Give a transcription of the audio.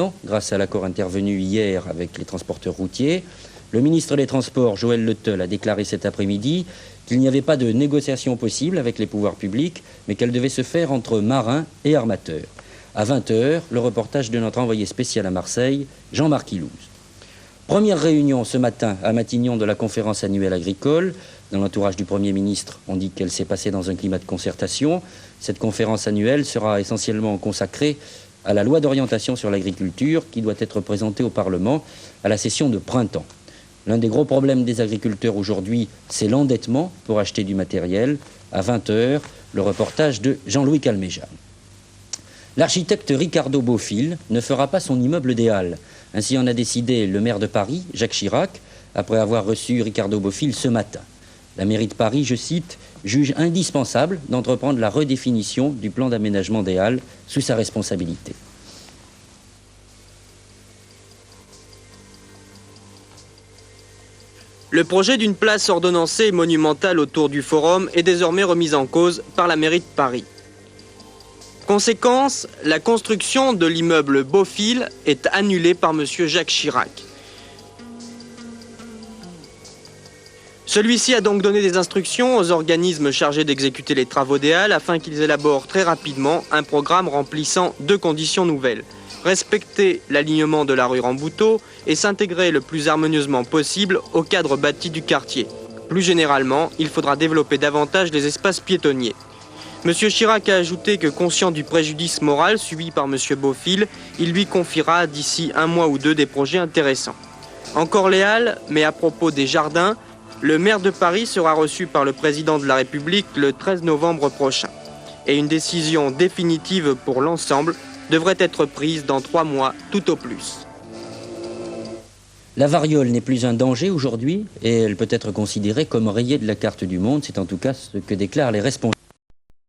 an, grâce à l'accord intervenu hier avec les transporteurs routiers. Le ministre des Transports, Joël Le Teul, a déclaré cet après-midi qu'il n'y avait pas de négociation possible avec les pouvoirs publics, mais qu'elle devait se faire entre marins et armateurs. À 20 h, le reportage de notre envoyé spécial à Marseille, Jean-Marc Ilouz. Première réunion ce matin à Matignon de la conférence annuelle agricole. Dans l'entourage du Premier ministre, on dit qu'elle s'est passée dans un climat de concertation. Cette conférence annuelle sera essentiellement consacrée à la loi d'orientation sur l'agriculture qui doit être présentée au Parlement à la session de printemps. L'un des gros problèmes des agriculteurs aujourd'hui, c'est l'endettement pour acheter du matériel. À 20 h, le reportage de Jean-Louis Calmejane. L'architecte Ricardo Bofill ne fera pas son immeuble des Halles. Ainsi en a décidé le maire de Paris, Jacques Chirac, après avoir reçu Ricardo Bofill ce matin. La mairie de Paris, je cite, juge indispensable d'entreprendre la redéfinition du plan d'aménagement des Halles sous sa responsabilité. Le projet d'une place ordonnancée et monumentale autour du forum est désormais remis en cause par la mairie de Paris. Conséquence, la construction de l'immeuble Bofill est annulée par M. Jacques Chirac. Celui-ci a donc donné des instructions aux organismes chargés d'exécuter les travaux des Halles afin qu'ils élaborent très rapidement un programme remplissant 2 conditions nouvelles. Respecter l'alignement de la rue Rambuteau et s'intégrer le plus harmonieusement possible au cadre bâti du quartier. Plus généralement, il faudra développer davantage les espaces piétonniers. M. Chirac a ajouté que, conscient du préjudice moral subi par M. Bofill, il lui confiera d'ici 1 mois ou 2 des projets intéressants. Encore les Halles, mais à propos des jardins, le maire de Paris sera reçu par le président de la République le 13 novembre prochain. Et une décision définitive pour l'ensemble devrait être prise dans 3 mois tout au plus. La variole n'est plus un danger aujourd'hui et elle peut être considérée comme rayée de la carte du monde. C'est en tout cas ce que déclarent les responsables.